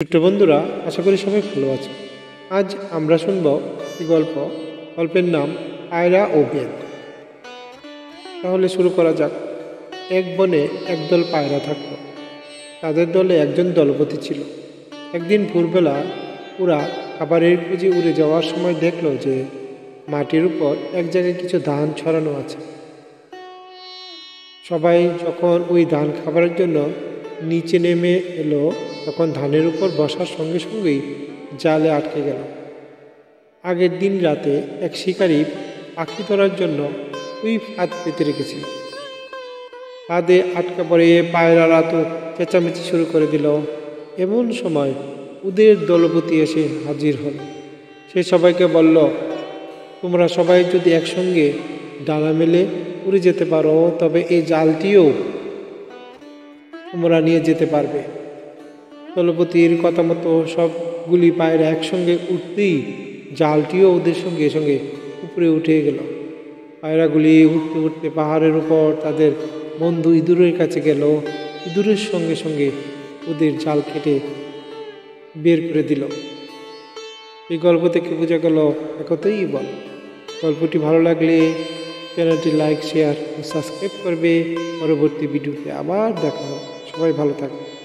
ছোট্ট বন্ধুরা, আশা করি সবাই ভালো আছে। আজ আমরা শুনব একটি গল্পের নাম পায়রা ও বেদ। তাহলে শুরু করা যাক। এক বনে একদল পায়রা থাকত। তাদের দলে একজন দলপতি ছিল। একদিন ভোরবেলা ওরা খাবারের খুঁজে উড়ে যাওয়ার সময় দেখলো যে মাটির উপর এক জায়গায় কিছু ধান ছড়ানো আছে। সবাই যখন ওই ধান খাবারের জন্য নিচে নেমে এলো, তখন ধানের উপর বসার সঙ্গে সঙ্গেই জালে আটকে গেল। আগের দিন রাতে এক শিকারী পাখি ধরার জন্য ওই ফাঁদ পেতে রেখেছিল। ফাঁদে আটকা পড়ে পায়রারা তো চেঁচামেচি শুরু করে দিল। এমন সময় ওদের দলপতি এসে হাজির হল। সে সবাইকে বলল, তোমরা সবাই যদি একসঙ্গে ডানা মেলে উড়ে যেতে পারো, তবে এই জালটিও তোমরা নিয়ে যেতে পারবে। দলপতির কথা মতো সবগুলি পায়রা একসঙ্গে উঠতেই জালটিও ওদের সঙ্গে সঙ্গে উপরে উঠে গেল। পায়রাগুলি উঠতে উঠতে পাহাড়ের উপর তাদের বন্ধু ইঁদুরের কাছে গেল। ইঁদুরের সঙ্গে সঙ্গে ওদের জাল কেটে বের করে দিল। এই গল্প থেকে বোঝা গেল, একথাই বল। গল্পটি ভালো লাগলে চ্যানেলটি লাইক, শেয়ার ও সাবস্ক্রাইব করবে। পরবর্তী ভিডিওতে আবার দেখা হবে। সবাই ভালো থাকবে।